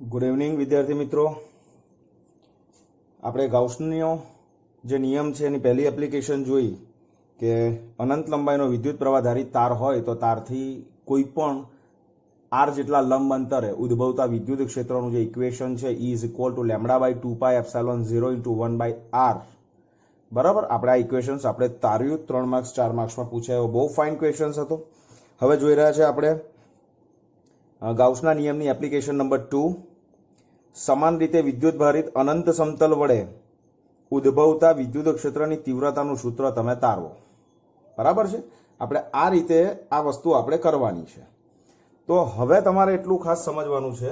Good evening વિદ્યાર્થી મિત્રો. આપણે ગાઉસનો જે નિયમ છે એની પહેલી એપ્લિકેશન જોઈ કે અનંત લંબાઈનો વિદ્યુત પ્રવાહ ધારિત તાર હોય તો તારથી કોઈ પણ આર જેટલા લંબ અંતરે ઉદ્ભવતા વિદ્યુત ક્ષેત્રનું જે ઇક્વેશન છે E is equal to lambda by 2 π epsilon 0 into 1 by R. બરાબર, આપણે આ ઇક્વેશન્સ આપણે તાર્યું 3 માર્ક્સ 4 માર્ક્સમાં પૂછાયો, બહુ ફાઇન ક્વેશ્ચન્સ હતો. હવે જોઈ રહ્યા છે આપણે ગાઉસના નિયમની એપ્લિકેશન નંબર 2. સમાન રીતે વિદ્યુત ભારિત અનંત સમતલ વડે ઉદ્ભવતા વિદ્યુત ક્ષેત્રની તીવ્રતાનું સૂત્ર તમે તારવો. બરાબર છે, આપણે આ રીતે આ વસ્તુ આપણે કરવાની છે. તો હવે તમારે એટલું ખાસ સમજવાનું છે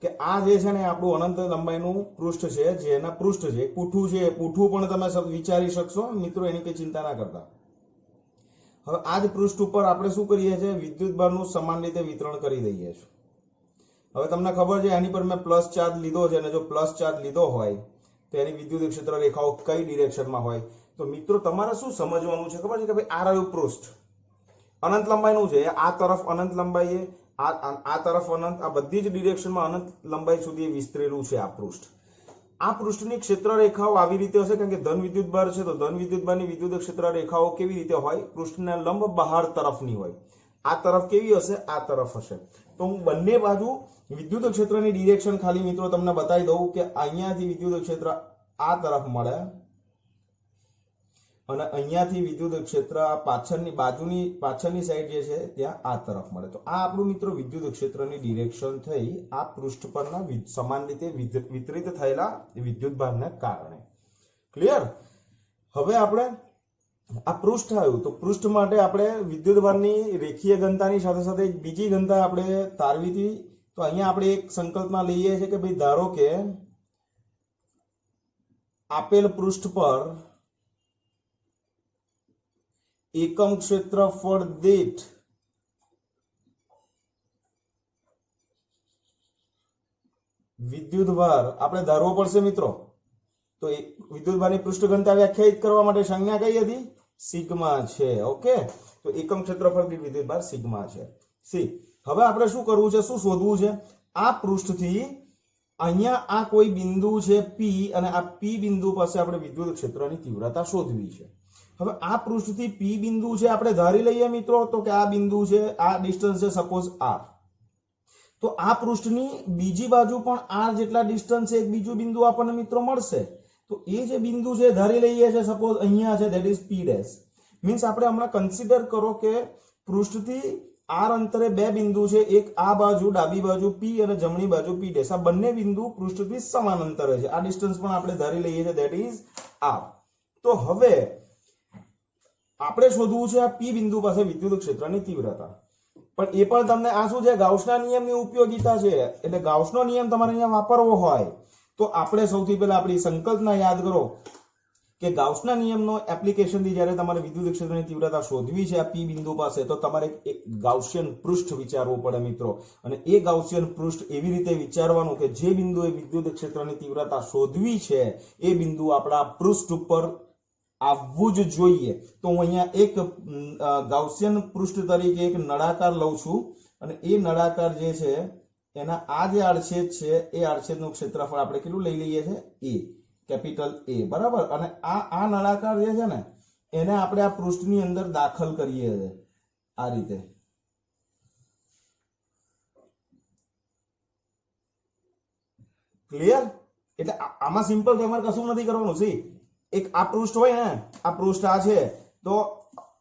કે આ જે છે ને આપણું અનંત લંબાઈનું પૃષ્ઠ છે, જેના પૃષ્ઠ છે પૂઠું છે, પૂઠું પણ તમે વિચારી શકશો મિત્રો, એની કઈ ચિંતા ના કરતા. હવે આ જ પૃષ્ઠ ઉપર આપણે શું કરીએ છીએ, વિદ્યુત ભારનું સમાન રીતે વિતરણ કરી દઈએ છીએ. હવે તમને ખબર છે એની પર મેં પ્લસ ચાર્જ લીધો છે, અને જો પ્લસ ચાર્જ લીધો હોય તો એની વિદ્યુત ક્ષેત્ર રેખાઓ કઈ ડિરેક્શનમાં હોય. તો મિત્રો તમારે શું સમજવાનું છે ખબર છે કે ભાઈ આ રહ્યું પૃષ્ઠ અનંત લંબાઈનું છે, આ તરફ અનંત લંબાઈ, આ તરફ અનંત, આ બધી જ ડિરેક્શનમાં અનંત લંબાઈ સુધી વિસ્તરેલું છે આ પૃષ્ઠ. આ પૃષ્ઠની ક્ષેત્ર રેખાઓ આવી રીતે હશે, કારણ કે ધન વિદ્યુત ભાર છે તો ધન વિદ્યુત ભારની વિદ્યુત ક્ષેત્ર રેખાઓ કેવી રીતે હોય, પૃષ્ઠના લંબ બહાર તરફની હોય. આ તરફ કેવી હશે, આ તરફ હશે. તો હું બંને બાજુ વિદ્યુત ક્ષેત્રની ડિરેક્શન ખાલી મિત્રો તમને બતાવી દઉં કે અહીંયાથી વિદ્યુત ક્ષેત્ર આ તરફ મળે અને અહીંયાથી વિદ્યુત ક્ષેત્ર પાછળની સાઈડ જે છે ત્યાં આ તરફ મળે. તો આ આપણું મિત્રો વિદ્યુત ક્ષેત્રની ડિરેક્શન થઈ આ પૃષ્ઠ પરના સમાન રીતે વિતરિત થયેલા વિદ્યુત ભારને કારણે. ક્લિયર? હવે આપણે આ પૃષ્ઠ આવ્યું તો પૃષ્ઠ માટે આપણે વિદ્યુત ભારની રેખીય ઘનતાની સાથે સાથે એક બીજી ઘનતા આપણે તારવી હતી. તો અહીંયા આપણે એક સંકલ્પના લઈએ છીએ કે ભાઈ ધારો કે આપેલ પૃષ્ઠ પર એકમ ક્ષેત્રફળ દીઠ વિદ્યુત ભાર આપણે ધારવો પડશે મિત્રો. તો વિદ્યુત ભારની પૃષ્ઠ ઘનતા વ્યાખ્યાયિત કરવા માટે સંજ્ઞા કઈ હતી, સિગ્મા છે. ઓકે, તો એકમ ક્ષેત્રફળ દીઠ વિદ્યુત ભાર સિગ્મા છે. સી હવે આપણે શું કરવું છે, શું શોધવું છે, આ પૃષ્ઠથી અહીંયા આ કોઈ બિંદુ છે P, અને આ P બિંદુ પાસે આપણે વિદ્યુત ક્ષેત્રની તીવ્રતા શોધવી છે. હવે આ પૃષ્ઠથી P બિંદુ છે આપણે ધારી લઈએ મિત્રો, તો કે આ બિંદુ છે, આ ડિસ્ટન્સ છે સપોઝ R. તો આ પૃષ્ઠની બીજી બાજુ પણ R જેટલા ડિસ્ટન્સ છે એક બીજું બિંદુ આપણને મિત્રો મળશે. તો એ જે બિંદુ છે ધારી લઈએ છે સપોઝ અહીંયા છે, that is P dash. Means આપણે હમણાં કન્સિડર કરો કે પૃષ્ઠથી R અંતરે બે બિંદુ છે, એક આ બાજુ ડાબી બાજુ P અને જમણી બાજુ P ડેશ. આ બંને બિંદુ પૃષ્ઠથી સમાન અંતરે છે. આ ડિસ્ટન્સ પણ આપણે ધારી લઈએ છીએ, ધેટ ઇઝ R. તો હવે આપણે શોધવું છે આ P બિંદુ પાસે વિદ્યુત ક્ષેત્રની તીવ્રતા. પણ એ પણ તમને આ શું છે, ગાઉસના નિયમની ઉપયોગિતા છે. એટલે ગાઉસનો નિયમ તમારે અહીંયા વાપરવો હોય તો આપણે સૌથી પહેલા આપણી સંકલ્પના યાદ કરો કે ગાઉસના નિયમનો એપ્લિકેશનથી જ્યારે તમારે વિદ્યુત ક્ષેત્રની તીવ્રતા શોધવી છે આ P બિંદુ પાસે, તો તમારે એક ગાઉસિયન પૃષ્ઠ વિચારવું પડે મિત્રો. અને એ ગાઉસિયન પૃષ્ઠ એવી રીતે વિચારવાનું કે જે બિંદુએ વિદ્યુત ક્ષેત્રની તીવ્રતા શોધવી છે એ બિંદુ આપણા પૃષ્ઠ ઉપર આવવું જ જોઈએ. તો હું અહીંયા એક ગાઉસિયન પૃષ્ઠ તરીકે એક નળાકાર લઉં છું, અને એ નળાકાર જે છે એના આ જે આડછેદ છે એ આડછેદનું ક્ષેત્રફળ આપણે કેટલું લઈ લઈએ છીએ, A, કેપિટલ A. બરાબર, અને આ નળાકાર જે છે ને એને આપણે આ પૃષ્ઠની અંદર દાખલ કરીએ છીએ આ રીતે. ક્લિયર? એટલે આમાં સિમ્પલ તમારે કશું નથી કરવાનું. સી એક આ પૃષ્ઠ હોય ને, આ પૃષ્ઠ આ છે, તો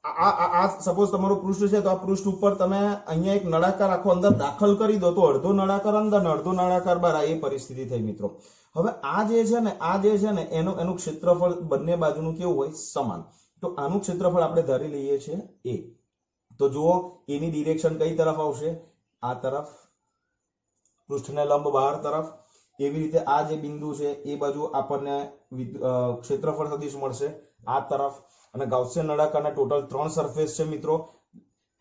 આ સપોઝ તમારું પૃષ્ઠ છે, તો આ પૃષ્ઠ ઉપર તમે અહીંયા એક નળાકાર આખો અંદર દાખલ કરી દો, તો અડધો નળાકાર અંદર ને અડધો નળાકાર બહાર, એ પરિસ્થિતિ થઈ મિત્રો. હવે આ જે છે ને એનું ક્ષેત્રફળ બંને બાજુનું કેવું હોય, સમાન. તો આનું ક્ષેત્રફળ આપણે ધારી લઈએ છીએ A. તો જુઓ એની ડિરેક્શન કઈ તરફ આવશે, આ તરફ, પૃષ્ઠને લંબ બહાર તરફ. એવી રીતે આ જે બિંદુ છે એ બાજુ આપણને ક્ષેત્રફળ સદિશ મળશે આ તરફ. અને ગાઉસિયન નળાકારના ટોટલ 3 સરફેસ છે મિત્રો.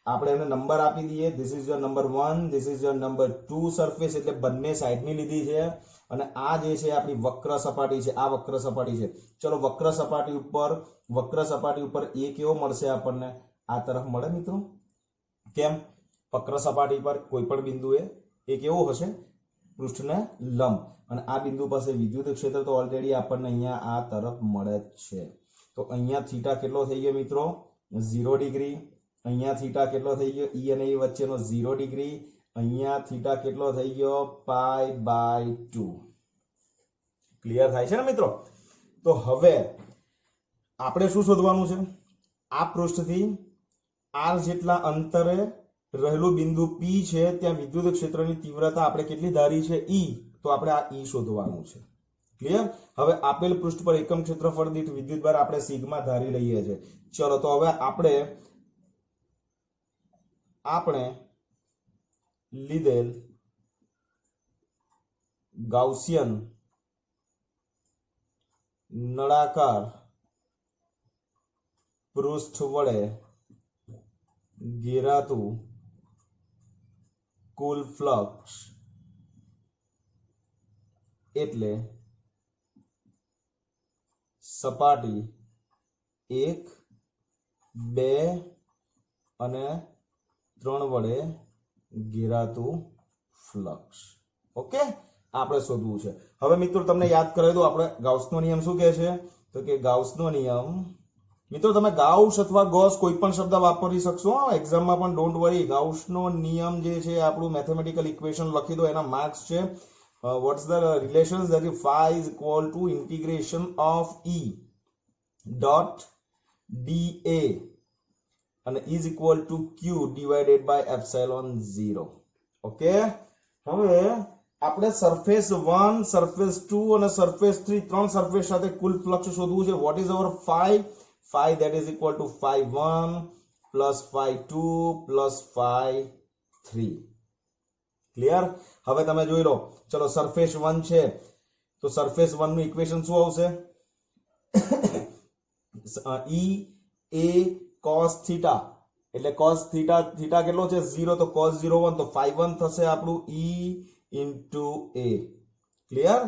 આપણે એને નંબર આપી દઈએ, this is your number 1, this is your number 2 surface, એટલે બંને સાઈડની લીધી છે. અને આ જે છે આપણી વક્ર સપાટી છે, આ વક્ર સપાટી છે. ચલો વક્ર સપાટી ઉપર એ કેવો મળશે આપણને, આ તરફ મળે મિત્રો. કેમ? વક્ર સપાટી પર કોઈ પણ બિંદુએ એ કેવો હશે, પૃષ્ઠને લંબ, અને આ બિંદુ પાસે વિદ્યુત ક્ષેત્ર તો ઓલરેડી આપણને અહીંયા આ તરફ મળે જ છે. તો અહીંયા થીટા કેટલો થઈ ગયો મિત્રો? 0 ડિગ્રી. અહીંયા થીટા કેટલો થઈ ગયો? E અને E વચ્ચેનો 0 ડિગ્રી. અહીંયા થીટા કેટલો થઈ ગયો? π/2. ક્લિયર થાય છે ને મિત્રો? તો હવે આપણે શું શોધવાનું છે? આ પૃષ્ઠથી r જેટલા અંતરે રહેલું બિંદુ P છે ત્યાં વિદ્યુત ક્ષેત્રની તીવ્રતા આપણે કેટલી ધારી છે? E. તો આપણે આ E શોધવાનું છે. ક્લિયર? હવે આપેલ પૃષ્ઠ પર એકમ ક્ષેત્રફળ દીઠ વિદ્યુતભાર આપણે સિગ્મા ધારી લઈએ છીએ. ચલો તો હવે આપણે લીધેલ ગાઉસિયન નળાકાર પૃષ્ઠ વડે ઘેરાતું કુલ ફ્લક્સ એટલે સપાટી 1, 2 અને 3 વડે ઘેરાતું ફ્લક્સ. ઓકે, આપણે શોધવું છે. હવે મિત્રો તમને યાદ કરાવી દો, આપણે ગાઉસનો નિયમ શું કહે છે? તો કે ગાઉસનો નિયમ, મિત્રો તમે ગાઉસ અથવા ગોસ કોઈ પણ શબ્દ વાપરી શકશો એક્ઝામમાં પણ, ડોન્ટ વરી. ગાઉસનો નિયમ જે છે આપણું મેથેમેટિકલ ઇક્વેશન લખી દો, એના માર્ક્સ છે. what's the relations? that is phi is equal to integration of E dot dA and is equal to Q divided by epsilon 0. Okay, હવે આપણે સરફેસ 1, સરફેસ 2 અને સરફેસ 3 ત્રણ સરફેસ સાથે કુલ ફ્લક્સ શોધવું છે. what is our phi? Phi that is equal to phi 1 plus phi 2 plus phi 3. Clear? હવે તમે જોઈ લો, ચલો સરફેસ 1 છે તો સરફેસ 1 નું ઇક્વેશન શું આવશે? E A cos theta, એટલે cos theta કેટલો છે? 0. તો cos 01, તો phi 1 થશે આપણું E into A. Clear?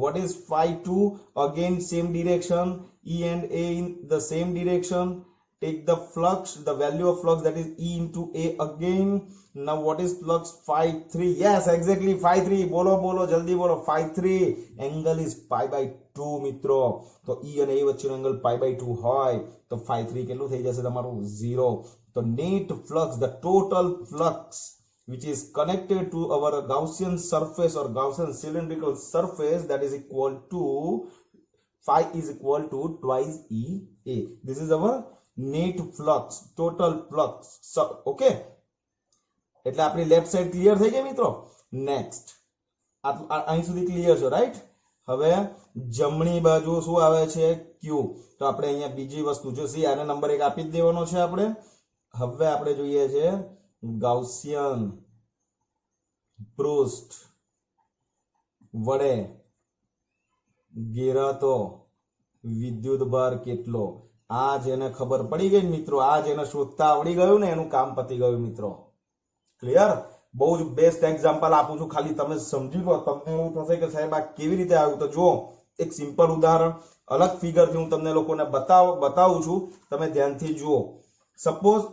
what is phi 2? again same direction, E and A in the same direction. take the flux, the value of flux, that is E into A again. now what is flux? phi 3. yes, exactly, phi 3. બોલો જલ્દી બોલો. phi 3 angle is π/2 મિત્રો. તો E અને A વચ્ચેનો angle π/2 હોય તો phi 3 કેટલું થઈ જશે તમારું? 0. તો net flux, the total flux which is connected to our Gaussian surface or Gaussian cylindrical surface, that is equal to phi is equal to twice EA. this is our net flux, total flux. okay, એટલે આપણી left side clear થઈ ગઈ મિત્રો. Next અહીં સુધી clear છે, right? હવે જમણી બાજુ શું આવે છે? Q. તો આપણે અહીંયા બીજી વસ્તુ જો સી આને નંબર 1 આપી જ દેવાનો છે આપણે. હવે આપણે જોઈએ છે ગાઉસિયન પૃષ્ઠ વડે ઘેરાતો વિદ્યુતભાર કેટલો? આ જેને ખબર પડી ગઈ મિત્રો, આ જેને શોધતા આવડી ગયું ને, એનું કામ પતી ગયું મિત્રો. ક્લિયર? બહુ જ બેસ્ટ એક્ઝામ્પલ આપું છું, ખાલી તમે સમજી લો. તમને એવું થશે કે સાહેબ આ કેવી રીતે આવ્યું? તો જો એક સિમ્પલ ઉદાહરણ અલગ ફિગરથી હું તમને લોકોને બતાવું છું, તમે ધ્યાનથી જુઓ. સપોઝ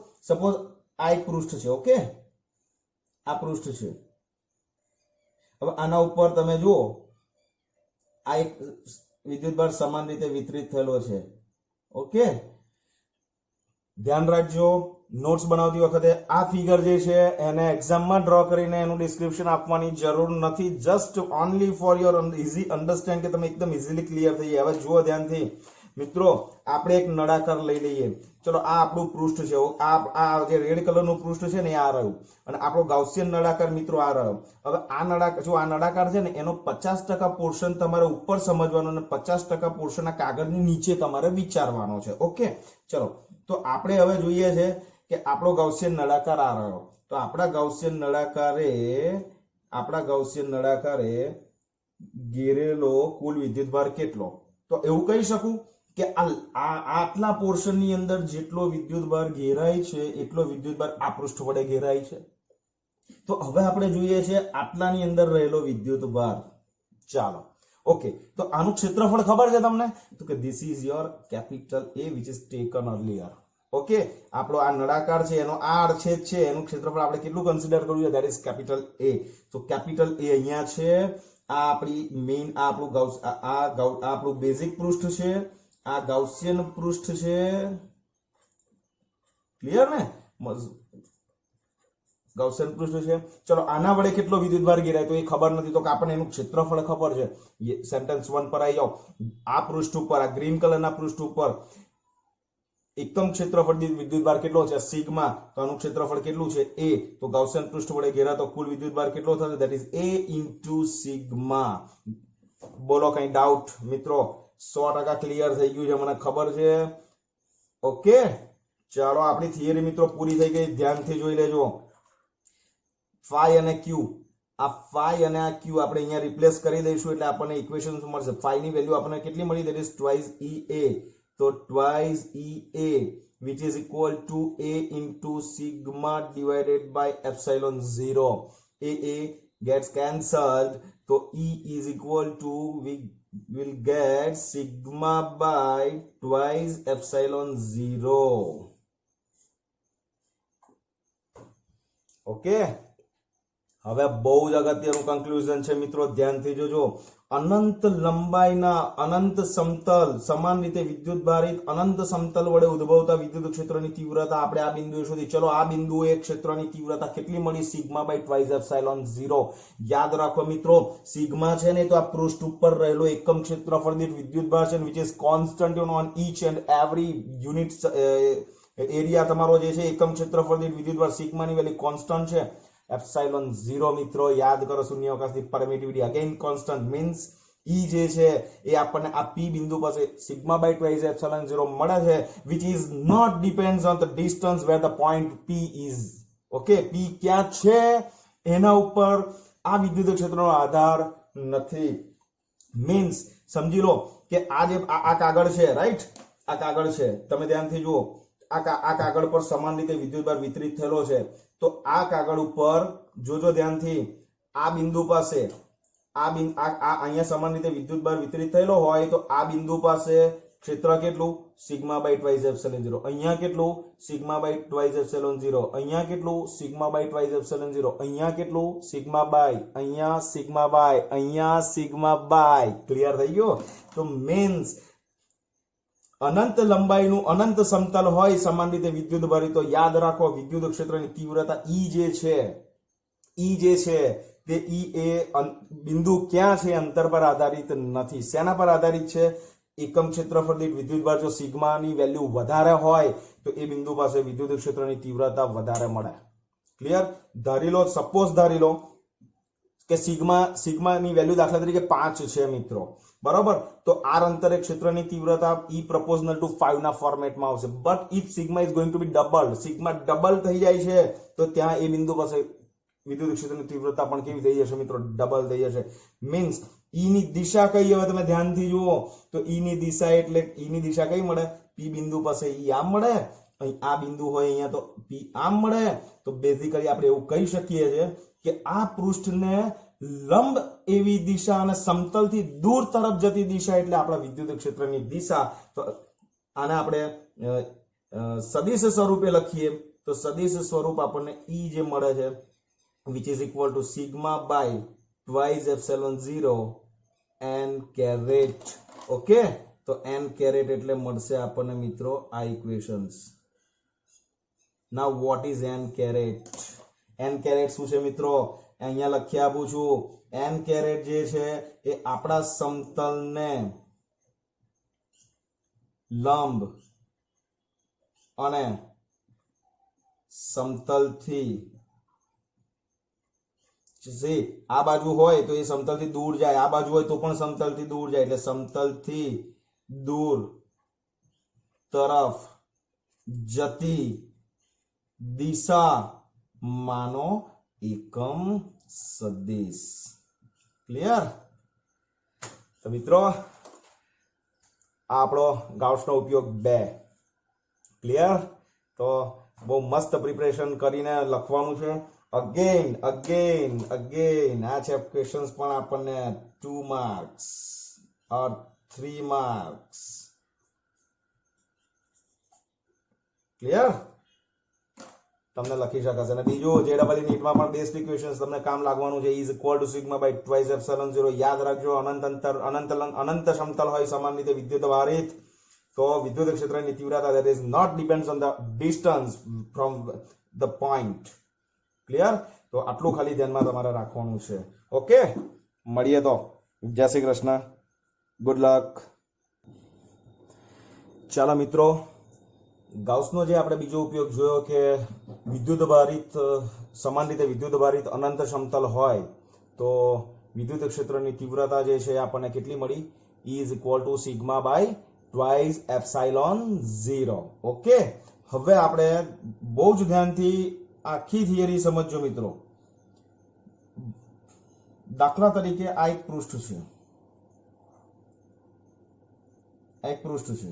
આ એક પૃષ્ઠ છે. ઓકે, આ પૃષ્ઠ છે. હવે આના ઉપર તમે જુઓ, આ એક વિદ્યુતભાર સમાન રીતે વિતરિત થયેલો છે. ઓકે, ધ્યાન રાખજો નોટ્સ બનાવતી વખતે આ ફિગર જે છે એને એક્ઝામમાં ડ્રો કરીને એનું ડિસ્ક્રિપ્શન આપવાની જરૂર નથી. Just only for your easy understand, કે તમે એકદમ ઇઝીલી ક્લિયર થઈ જાય. હવે જુઓ ધ્યાનથી મિત્રો, આપણે એક નળાકાર લઈ લઈએ. ચલો આ આપણું પૃષ્ઠ છે. આ જે રેડ કલરનું પૃષ્ઠ છે ને એ આ રહ્યું, અને આપણો ગાઉસિયન નળાકાર મિત્રો આ રહ્યો. હવે આ નળાકાર છે ને એનો 50% પોર્શન તમારે ઉપર સમજવાનો અને 50% પોર્શન આ કાગળની નીચે તમારે વિચારવાનો છે. ઓકે, ચલો તો આપણે હવે જોઈએ છે કે આપણો ગાઉસિયન નળાકાર આ રહ્યો. તો આપણા ગાઉસિયન નળાકારે ઘેરેલો કુલ વિદ્યુતભાર કેટલો? તો એવું કહી શકું કે આટલા પોર્શનની અંદર જેટલો વિદ્યુતભાર ઘેરાય છે એટલો વિદ્યુતભાર આ પૃષ્ઠ વડે ઘેરાય છે. તો હવે આપણે જોઈએ છે આટલાની અંદર રહેલો વિદ્યુતભાર. ચાલો, ઓકે, તો આનું ક્ષેત્રફળ ખબર છે તમને? તો કે this is your capital A which is taken earlier. Okay, આપણો આ નળાકાર છે એનો આ આડછેદ છે એનું ક્ષેત્રફળ આપણે કેટલું કન્સિડર કર્યું છે, ધેટ ઇઝ કેપિટલ A. તો કેપિટલ A અહીંયા છે, આ આપણી મેઇન, આ આપણું આપણું બેઝિક પૃષ્ઠ છે, આ ગાઉસિયન પૃષ્ઠ છે, ક્લિયર ને, ગાઉસિયન પૃષ્ઠ છે. ચલો આના વડે કેટલો વિદ્યુતભાર ઘેરાય તો એ ખબર નથી, તો આપણને એનું ક્ષેત્રફળ ખબર છે. સેન્ટેન્સ 1 પર આવી જાઓ. આ પૃષ્ઠ ઉપર, આ ગ્રીન કલરના પૃષ્ઠ ઉપર એકમ ક્ષેત્રફળ દીઠ વિદ્યુતભાર કેટલો છે, સિગ્મા. તો આનું ક્ષેત્રફળ કેટલું છે, A. તો ગાઉસિયન પૃષ્ઠ વડે ઘેરાતો કુલ વિદ્યુતભાર કેટલો થશે, that is A into sigma. બોલો કઈ ડાઉટ મિત્રો? 100% ક્લિયર થઈ ગયું છે, મને ખબર છે. ઓકે, ચાલો આપણી થિયરી મિત્રો પૂરી થઈ ગઈ. ધ્યાનથી જોઈ લેજો. ફાઈ અને ક્યુ, આ ફાઈ અને આ ક્યુ આપણે અહીંયા રિપ્લેસ કરી દઈશું એટલે આપણને ઇક્વેશન મળશે. ફાઈ ની વેલ્યુ આપણને કેટલી મળી, ધેટ ઇઝ ટ્વાઇસ EA. તો twice EA which is equal to A into sigma divided by epsilon 0. A gets cancelled, so E is equal to, we will get sigma by twice epsilon 0. Okay, હવે બહુ જ અગત્યનું conclusion છે મિત્રો, ધ્યાનથી જોજો. અનંત લંબાઈના અનંત સમતલ સમાન રીતે વિદ્યુત ભારિત અનંત સમતલ વડે ઉદ્ભવતા વિદ્યુત ક્ષેત્રની તીવ્રતા આપણે આ બિંદુએ શોધી. ચલો આ બિંદુએ ક્ષેત્રની તીવ્રતા કેટલી મળી, સિગ્મા બાય ટ્વાઇસ એપ્સિલોન 0. યાદ રાખો મિત્રો, સિગ્મા છે ને તો આ પૃષ્ઠ ઉપર રહેલો એકમ ક્ષેત્રફળ દીઠ વિદ્યુતભાર છે, which is constant on each and every unit area. તમારો જે છે એકમ ક્ષેત્રફળ દીઠ વિદ્યુતભાર સિગ્માની વેલ્યુ કોન્સ્ટન્ટ છે, એપ્સિલોન 0. મિત્રો યાદ કરો, શૂન્યાવકાશની permittivity again constant means E જે છે એ આપણને આ P બિંદુ પાસે સિગ્મા બાય ટ્વાઇસ એપ્સિલોન 0 મળે છે, which is not depends on the distance where the point P is. Okay, P ક્યાં છે એના ઉપર આ વિદ્યુત ક્ષેત્રનો આધાર નથી. મીન્સ સમજી લો કે આ જે આ કાગળ છે, રાઈટ, આ કાગળ છે, તમે ધ્યાનથી જુઓ, આ કાગળ પર સમાન રીતે વિદ્યુતભાર વિતરિત થયેલો છે. તો આ કાગળ ઉપર જોજો ધ્યાનથી, આ બિંદુ પાસે અહીંયા સમાન રીતે વિદ્યુતભાર વિતરિત થયેલો હોય તો આ બિંદુ પાસે ક્ષેત્ર કેટલું, સિગ્મા બાય ટ્વાઇસ એપ્સિલોન 0. અહીંયા કેટલું, સિગ્મા બાય ટ્વાઇસ એપ્સિલોન 0. અહીંયા કેટલું, સિગ્મા બાય ટ્વાઇસ એપ્સિલોન 0. અહીંયા કેટલું, સિગ્મા બાય, અહીંયા સિગ્મા બાય, અહીંયા સિગ્મા બાય. ક્લિયર થઈ ગયો? તો મીન્સ અનંત લંબાઈનું અનંત સમતલ હોય સમાન રીતે વિદ્યુત ભારિત, તો યાદ રાખો વિદ્યુત ક્ષેત્રની તીવ્રતા E જે છે તે E એ બિંદુ ક્યાં છે અંતર પર આધારિત નથી. શેના પર આધારિત છે, એકમ ક્ષેત્રફળ દીઠ વિદ્યુતભાર. જો સિગ્માની વેલ્યુ વધારે હોય તો એ બિંદુ પાસે વિદ્યુત ક્ષેત્રની તીવ્રતા વધારે મળે. ક્લિયર? ધારી લો, સપોઝ ધારી લો કે સિગ્માની વેલ્યુ દાખલા તરીકે 5 છે મિત્રો, બરાબર. તો આર અંતરે ક્ષેત્રની તીવ્રતા E proportional to 5 ના ફોર્મેટમાં આવશે. But if sigma is going to be double, sigma double થઈ જાય છે તો ત્યાં એ બિંદુ પાસે વિદ્યુત ક્ષેત્રની તીવ્રતા પણ કેવી થઈ જશે મિત્રો, ડબલ થઈ જશે. મીન્સ E ની દિશા કઈ, હવે તમે ધ્યાનથી જુઓ તો E ની દિશા એટલે E ની દિશા કઈ મળે, P બિંદુ પાસે E આમ મળે, અહીં આ બિંદુ હોય અહીંયા તો P આમ મળે. તો બેઝિકલી આપણે એવું કહી શકીએ છીએ કે આ પૃષ્ઠને લંબ એવી દિશા અને સમતલથી દૂર તરફ જતી દિશા એટલે આપણા વિદ્યુત ક્ષેત્રની દિશા. તો આને આપણે સદિશ સ્વરૂપે લખીએ તો સદિશ સ્વરૂપ આપણને E જે મળે છે, which is equal to sigma by twice epsilon 0 n caret. Okay, તો n caret એટલે મળશે આપણને મિત્રો આ equations. Now what is n caret? n caret શું છે મિત્રો, અહીંયા લખી આપું છું. n caret જે છે એ આપણા સમતલને લંબ અને સમતલથી આ બાજુ હોય તો એ સમતલથી દૂર જાય, આ બાજુ હોય તો પણ સમતલથી દૂર જાય, એટલે સમતલથી દૂર તરફ જતી દિશા માનો એકમ સદિશ. ક્લિયર? તો મિત્રો આ આપણો ગાઉસનો ઉપયોગ 2. ક્લિયર? તો બહુ મસ્ત પ્રિપરેશન કરીને લખવાનું છે. અગેન આ છે ક્વેશ્ચન્સ પણ આપણને 2 માર્ક્સ or 3 માર્ક્સ. ક્લિયર? તમને લખી શકાશે. અને બીજું જેડબલ નીટમાં પણ બેસ્ટ ઇક્વેશન્સ તમને કામ લાગવાનું છે. Is equal to sigma by twice epsilon 0. યાદ રાખજો, અનંત સમતલ હોય સમાન રીતે વિદ્યુત ભારિત, તો વિદ્યુત ક્ષેત્રની તીવ્રતા that is not depends on the distance from the point. Clear? તો આટલું ખાલી ધ્યાનમાં તમારે રાખવાનું છે. ઓકે, મળીએ તો. જય શ્રી કૃષ્ણ, ગુડ લક. ચાલો મિત્રો, ગાઉસનો જે આપણે બીજો ઉપયોગ જોયો કે વિદ્યુત ભારિત સમાન રીતે વિદ્યુત ભારિત અનંત સમતલ હોય તો વિદ્યુત ક્ષેત્રની તીવ્રતા જે છે આપણને કેટલી મળી? Is equal to sigma by twice epsilon 0. Okay, હવે આપણે બહુ જ ધ્યાનથી આખી થિયરી સમજજો મિત્રો. દાખલા તરીકે આ એક પૃષ્ઠ છે,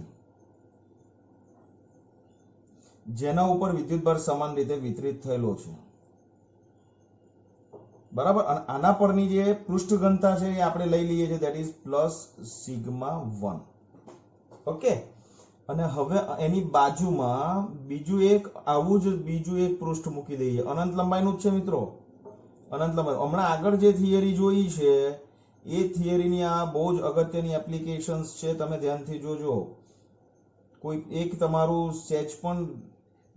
જેના ઉપર વિદ્યુતભાર સમાન રીતે વિતરિત થયેલો છે, બરાબર. અને આના પરની જે પૃષ્ઠ ઘનતા છે એ આપણે લઈ લઈએ છીએ, that is plus sigma 1. Okay, અને હવે એની બાજુમાં બીજું એક આવું જ બીજું એક પૃષ્ઠ મૂકી દઈએ. અનંત લંબાઈનું જ છે મિત્રો, અનંત લંબાઈ. હમણાં આગળ જે થિયરી જોઈ છે એ થિયરીની આ બહુ જ અગત્યની એપ્લિકેશન્સ છે, તમે ધ્યાનથી જોજો. કોઈ એક તમારું સેચ પણ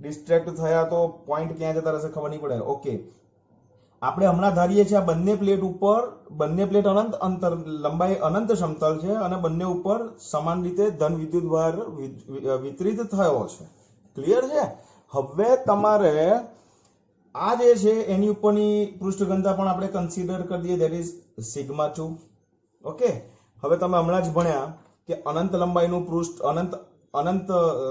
ડિસ્ટ્રેક્ટ થયા તો પોઈન્ટ ક્યાં જતા રહેશે ખબર નહીં પડે. ઓકે, આપણે હમણાં ધારીએ છીએ આ બંને પ્લેટ ઉપર, બંને પ્લેટ અનંત અંતર લંબાઈ અનંત સમતલ છે અને બંને ઉપર સમાન રીતે ધન વિદ્યુતભાર વિતરિત થયો છે. ક્લિયર છે? હવે તમારે આ જે છે એની ઉપરની પૃષ્ઠ ઘનતા પણ આપણે કન્સિડર કરી દઈએ, ધેટ ઇઝ સિગ્મા 2. ઓકે, હવે તમે હમણાં જ ભણ્યા કે અનંત લંબાઈનું પૃષ્ઠ અનંત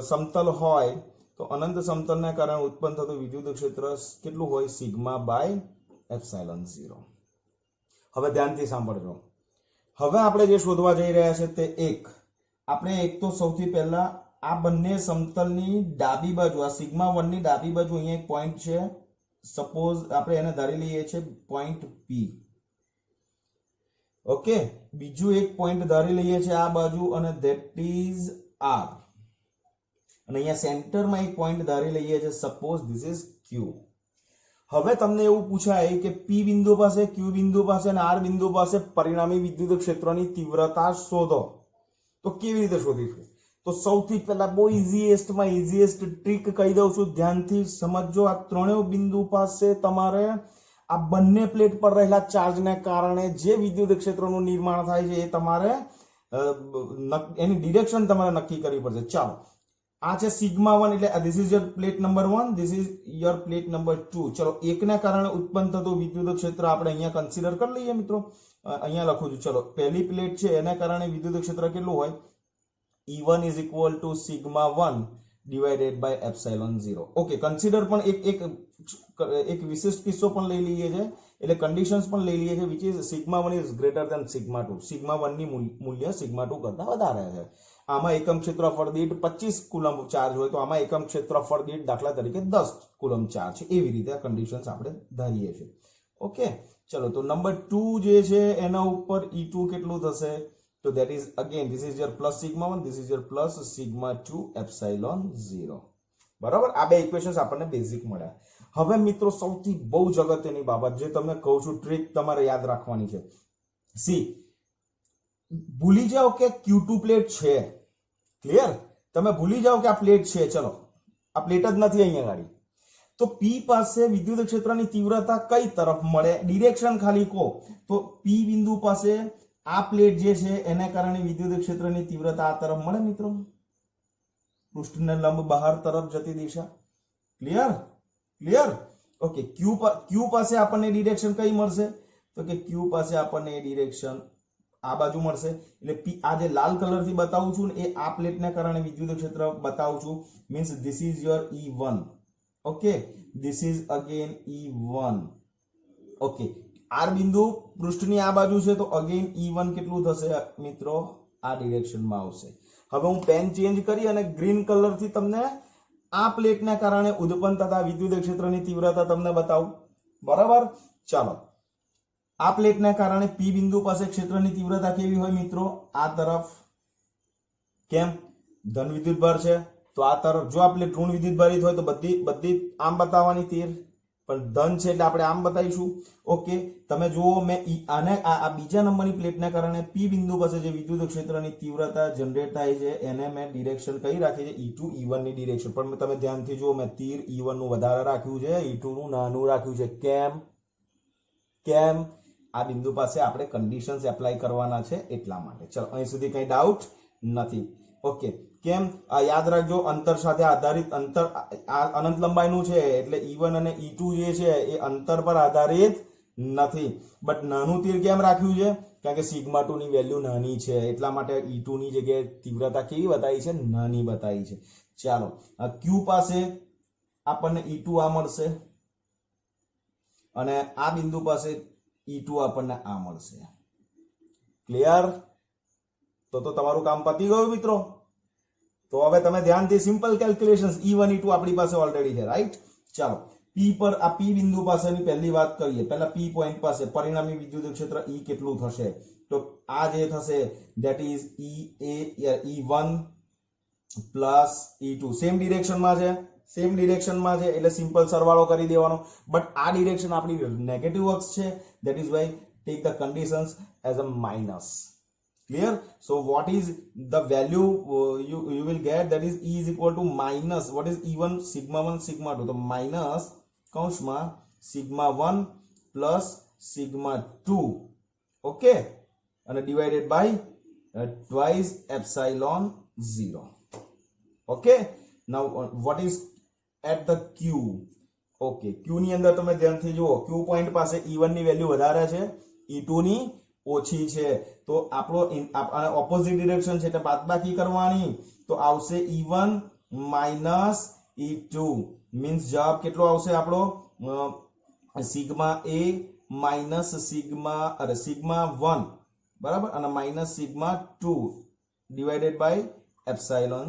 સમતલ હોય તો અનંત સમતલને કારણે ઉત્પન્ન થતું વિદ્યુત ક્ષેત્ર કેટલું હોય? Sigma by epsilon 0. હવે ધ્યાનથી સાંભળજો. હવે આપણે જે શોધવા જઈ રહ્યા છે તે આપણે એક તો સૌથી પહેલા આ બંને સમતલની ડાબી બાજુ, આ સિગ્મા 1 ની ડાબી બાજુ અહીંયા એક પોઈન્ટ છે, સપોઝ આપણે એને ધારી લઈએ છીએ પોઈન્ટ P. ઓકે, બીજું એક પોઈન્ટ ધારી લઈએ છીએ આ બાજુ અને ધેટ ઇઝ R. અને અહીંયા સેન્ટરમાં એક પોઈન્ટ ધારી લઈએ છીએ, સપોઝ ધીસ ઇઝ Q. હવે તમને એવું પૂછાય કે P બિંદુ પાસે, Q બિંદુ પાસે અને R બિંદુ પાસે પરિણામી વિદ્યુત ક્ષેત્રની તીવ્રતા શોધો. તો કેવી રીતે શોધીશું? તો સૌથી પહેલા બહુ ઇઝીએસ્ટ ટ્રીક કહી દઉં છું, ધ્યાનથી સમજો. આ ત્રણેય બિંદુ પાસે તમારે આ બંને પ્લેટ પર રહેલા ચાર્જને કારણે જે વિદ્યુત ક્ષેત્રનું નિર્માણ થાય છે એ તમારે એની ડિરેક્શન તમારે નક્કી કરવી પડશે. ચાલો, આ છે સિગ્મા 1 એટલે this is your plate number 1, this is your plate number 2. ચલો, એકને કારણે ઉત્પન્ન થતું વિદ્યુત ક્ષેત્ર આપણે અહીંયા કન્સિડર કરી લઈએ મિત્રો. અહીંયા લખું છું. ચલો, પહેલી પ્લેટ છે એને કારણે વિદ્યુત ક્ષેત્ર કેટલું હોય? E1 is equal to sigma 1 divided by epsilon 0. Okay, consider પણ એક વિશિષ્ટ કિસ્સો પણ લઈ લઈએ છે, એટલે કન્ડિશન્સ પણ લઈ લઈએ છે, which is sigma 1 is greater than sigma 2. sigma 1 ની મૂલ્ય sigma 2 કરતા વધારે છે. આમાં એકમ ક્ષેત્રફળ દીઠ 25 કુલમ ચાર્જ હોય તો આમાં એકમ ક્ષેત્રફળ દીઠ દાખલા તરીકે 10 કુલમ ચાર્જ છે. એવી રીતે આ કન્ડિશન્સ આપણે ધારીએ છીએ. ઓકે, ચલો, તો નંબર 2 જે છે એના ઉપર E2 કેટલું થશે? તો that is again this is your plus sigma 1, this is your plus sigma 2 epsilon 0. બરાબર, આ બે ઇક્વેશન્સ આપણને બેઝિક મળ્યા. હવે મિત્રો સૌથી બહુ જ અગત્યની બાબત જે તમને કહું છું, ટ્રીક તમારે યાદ રાખવાની છે. સી, ભૂલી જાઓ કે Q2 પ્લેટ છે. ક્લિયર? તમે ભૂલી જાઓ કે આ પ્લેટ છે. ચલો, આ પ્લેટ જ નથી અહીંયા ગાડી. તો P પાસે વિદ્યુત ક્ષેત્રની તીવ્રતા કઈ તરફ મળે? ડિરેક્શન ખાલી કહો તો P બિંદુ પાસે આ પ્લેટ જે છે એને કારણે વિદ્યુત ક્ષેત્રની તીવ્રતા આ તરફ મળે મિત્રો, પૃષ્ઠને લંબ બહાર તરફ જતી દિશા. ક્લિયર? ઓકે, Q પાસે આપણને ડિરેક્શન કઈ મળશે? તો કે Q પાસે આપણને ડિરેક્શન આ બાજુ મળશે. એટલે P, આ જે લાલ કલર થી બતાવું છું એ આ પ્લેટને કારણે વિદ્યુત ક્ષેત્ર બતાવું છું, means this is your E1. Okay, this is again E1. Okay, R બિંદુ પૃષ્ઠની આ બાજુ છે તો અગેન E1 કેટલું થશે મિત્રો? આ ડિરેક્શનમાં આવશે. હવે હું પેન ચેન્જ કરી અને ગ્રીન કલર થી તમને આ પ્લેટને કારણે ઉત્પન્ન થતા વિદ્યુત ક્ષેત્રની તીવ્રતા તમને બતાવું. બરાબર, ચાલો, આ પ્લેટને કારણે P બિંદુ પાસે ક્ષેત્રની તીવ્રતા કેવી હોય મિત્રો? આ તરફ. કેમ? ધન વિદ્યુતભાર છે તો આ તરફ જો આપણે ઋણ વિદ્યુત ભારિત હોય તો બધી આમ બતાવવાની તીર, પણ ધન છે એટલે આપણે આમ બતાવીશું. ઓકે, તમે જુઓ મેં આને આ બીજા નંબરની પ્લેટના કારણે પી બિંદુ પાસે જે વિદ્યુત ક્ષેત્રની તીવ્રતા જનરેટ થાય છે એને મેં ડિરેક્શન કઈ રાખી છે, E2 E1 ની ડિરેક્શન. પણ તમે ધ્યાનથી જુઓ મેં તીર E1 નું વધારે રાખ્યું છે, E2 નું નાનું રાખ્યું છે. કેમ? આ બિંદુ પાસે આપણે કન્ડિશન્સ એપ્લાય કરવાના છે એટલા માટે. ચલો, અહીં સુધી કઈ ડાઉટ નથી. ઓકે, કેમ? યાદ રાખજો, અંતર સાથે આધારિત અંતર અનંત લંબાઈનું છે એટલે E1 અને E2 જે છે એ અંતર પર આધારિત નથી. બટ નાનું તીર કેમ રાખ્યું છે? કારણ કે સિગ્મા 2 ની વેલ્યુ નાની છે એટલા માટે E2 ની જગ્યાએ તીવ્રતા કેવી બતાવી છે? નાની બતાવી છે. ચાલો, Q પાસે આપણને E2 આ મળશે અને આ બિંદુ પાસે E2 આપણને આ મળશે. ક્લિયર? તો તમારું કામ પતી ગયું મિત્રો. તો હવે તમે ધ્યાનથી સિમ્પલ કેલ્ક્યુલેશન્સ E1 E2 આપણી પાસે ઓલરેડી છે, રાઈટ? ચાલો, P પર આ P બિંદુ પાસેની પહેલી વાત કરીએ. પહેલા P પોઈન્ટ પાસે પરિણામી વિદ્યુત ક્ષેત્ર E કેટલું થશે? તો આ જે થશે that is E1 plus E2. Same ડિરેક્શનમાં છે એટલે સિમ્પલ સરવાળો કરી દેવાનો. બટ આ ડિરેક્શન આપણી નેગેટિવ અક્ષ છે, that is why take the conditions as a minus. Clear? So what is the value you will get? That is E is equal to minus. What is E1? Sigma 1 sigma 2. तो minus कौंसમાં sigma 1 plus sigma 2. Okay? And divided by twice epsilon 0. Okay? Now what is at the Q? Okay, Q ની અંદર તમે ધ્યાનથી જુઓ, Q point પાસે E1 ની value વધારે છે, E2 ની ઓછી છે. તો આપણો ઓપોઝિટ ડિરેક્શન છે એટલે બાદબાકી કરવાની. તો આવશે E1 માઇનસ E2 મીન્સ જવાબ કેટલો આવશે આપણો? સિગ્મા A માઇનસ સિગ્મા 1 બરાબર અને minus sigma 2 divided by epsilon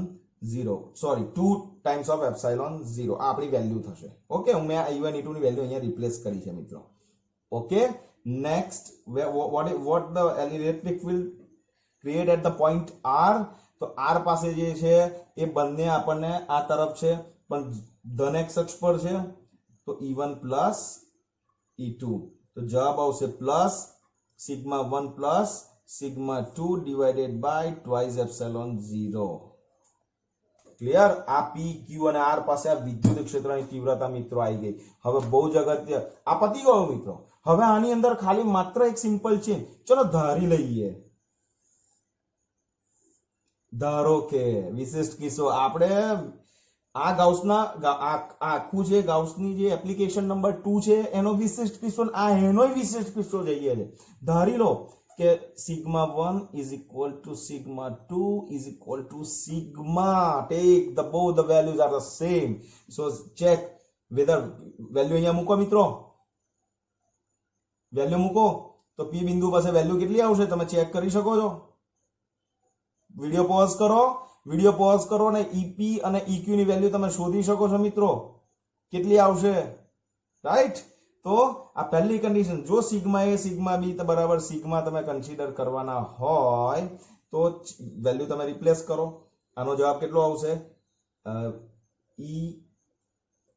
0. Sorry, 2 times of epsilon 0. આ આપણી વેલ્યુ થશે. ઓકે, મેં E1 E2 ની વેલ્યુ અહીંયા રિપ્લેસ કરી છે મિત્રો. Okay, next what the electric field create at the point R? તો R પાસે જે છે એ બંને આપણને આ તરફ છે પણ ધન x અક્ષ પર છે, તો E1 પ્લસ E2. તો જવાબ આવશે plus sigma 1 plus sigma 2 divided by twice epsilon 0. Clear? આ P Q અને R પાસે આ વિદ્યુત ક્ષેત્રની તીવ્રતા મિત્રો આવી ગઈ. હવે બહુ જ અગત્ય, આ પતી ગયો મિત્રો. હવે આની અંદર ખાલી માત્ર એક સિમ્પલ છે. ચલો ધારી લઈએ, ધારો કે વિશિષ્ટ કિસ્સો આપણે આ ગાઉસના આખું છે ગાઉસની જે એપ્લિકેશન નંબર 2 છે એનો વિશિષ્ટ કિસ્સો, આ એનોય વિશિષ્ટ કિસ્સો જઈએ છે. ધારી લો કે sigma 1 is equal to sigma 2 is equal to sigma, take the both the values are the same, so check whether value અહીંયા મૂકો મિત્રો, વેલ્યુ મૂકો તો P બિંદુ પાસે વેલ્યુ કેટલી આવશે તમે ચેક કરી શકો છો. વિડિયો પોઝ કરો અને EP અને EQ ની વેલ્યુ તમે શોધી શકો છો મિત્રો, કેટલી આવશે, રાઈટ? તો આ પહેલી કન્ડિશન, જો સિગ્મા A સિગ્મા B બરાબર સિગ્મા તમે કન્સિડર કરવાના હોય તો વેલ્યુ તમે રિપ્લેસ કરો. આનો જવાબ કેટલો આવશે? E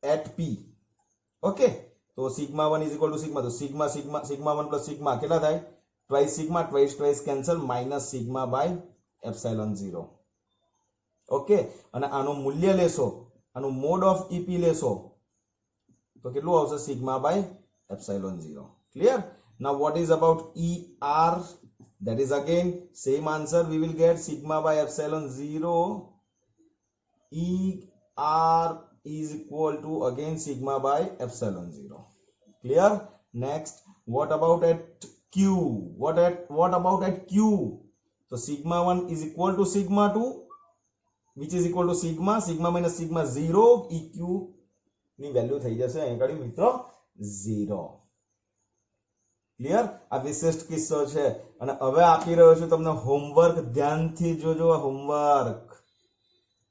at P. ઓકે, તો sigma 1 is equal to sigma, તો સિગ્મા 1 પ્લસ સિગ્મા કેટલા થાય? Twice sigma, twice cancel, minus sigma by epsilon 0. Okay, અને આનું મૂલ્ય લેશો, આનું મોડ ઓફ EP લેશો તો કેટલું આવશે? Sigma by epsilon 0. Clear? Now what is about ER? That is again same answer we will get, sigma by epsilon 0. ER is equal to again sigma by epsilon 0. Clear? Next, what about at Q? What about at Q? So sigma 1 is equal to sigma 2, which is equal to sigma minus sigma 0. EQ ની value થઈ જશે અહીં આગળ મિત્રો 0. Clear? આ વિશિષ્ટ કિસ્સો છે અને હવે આપી રહ્યો છું તમને હોમવર્ક, ધ્યાનથી જોજો.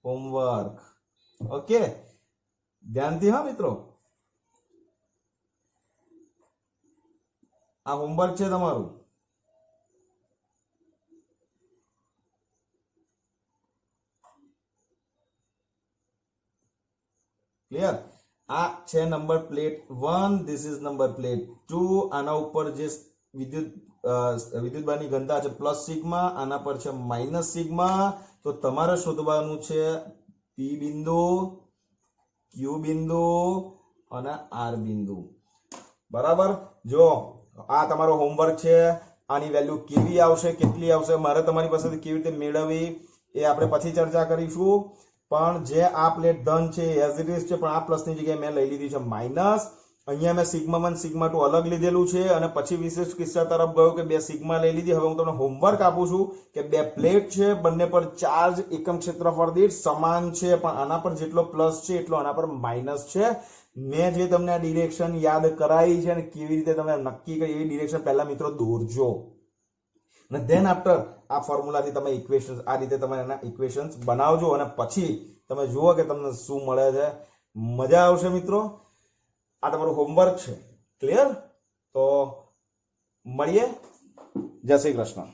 હોમવર્ક ઓકે, ધ્યાનથી હા મિત્રો, આ હોમવર્ક છે તમારું. ક્લિયર? આ છે number plate 1, this is number plate 2. આના ઉપર જે વિદ્યુતભારની ઘનતા છે પ્લસ સિગ્મા, આના પર છે માઇનસ સિગ્મા. તો તમારે શોધવાનું છે પી બિંદુ, ક્યુ બિંદુ અને આર બિંદુ. બરાબર? જો આ તમારો હોમવર્ક છે. આની વેલ્યુ કેવી આવશે, કેટલી આવશે, મારે તમારી પાસેથી કેવી રીતે મેળવવી એ આપણે પછી ચર્ચા કરીશું. પણ જે આ પ્લેટ ધન છે એઝ ઇટ ઇઝ છે, પણ આ પ્લસની જગ્યાએ મેં લઈ લીધી છે માઇનસ. અહીંયા મેં સિગ્મા 1 સિગ્મા 2 અલગ લીધેલું છે અને પછી વિશેષ કિસ્સા તરફ ગયો કે બે સિગ્મા લઈ લીધી. હવે હું તમને હોમવર્ક આપું છું કે બે પ્લેટ છે, બંને પર ચાર્જ એકમ ક્ષેત્રફળ દીઠ સમાન છે, પણ આના પર જેટલો પ્લસ છે એટલો આના પર માઇનસ છે. મેં જે તમને આ ડિરેક્શન યાદ કરાવી છે અને કેવી રીતે તમે નક્કી કરી એવી ડિરેક્શન પહેલા મિત્રો દોરજો અને ધેન આફ્ટર આ ફોર્મ્યુલાથી તમે ઇક્વેશન્સ આ રીતે તમે એના ઇક્વેશન્સ બનાવજો અને પછી તમે જુઓ કે તમને શું મળે છે. મજા આવશે મિત્રો. આ તમારું હોમવર્ક છે. ક્લિયર? તો મળીએ. જય શ્રી કૃષ્ણ.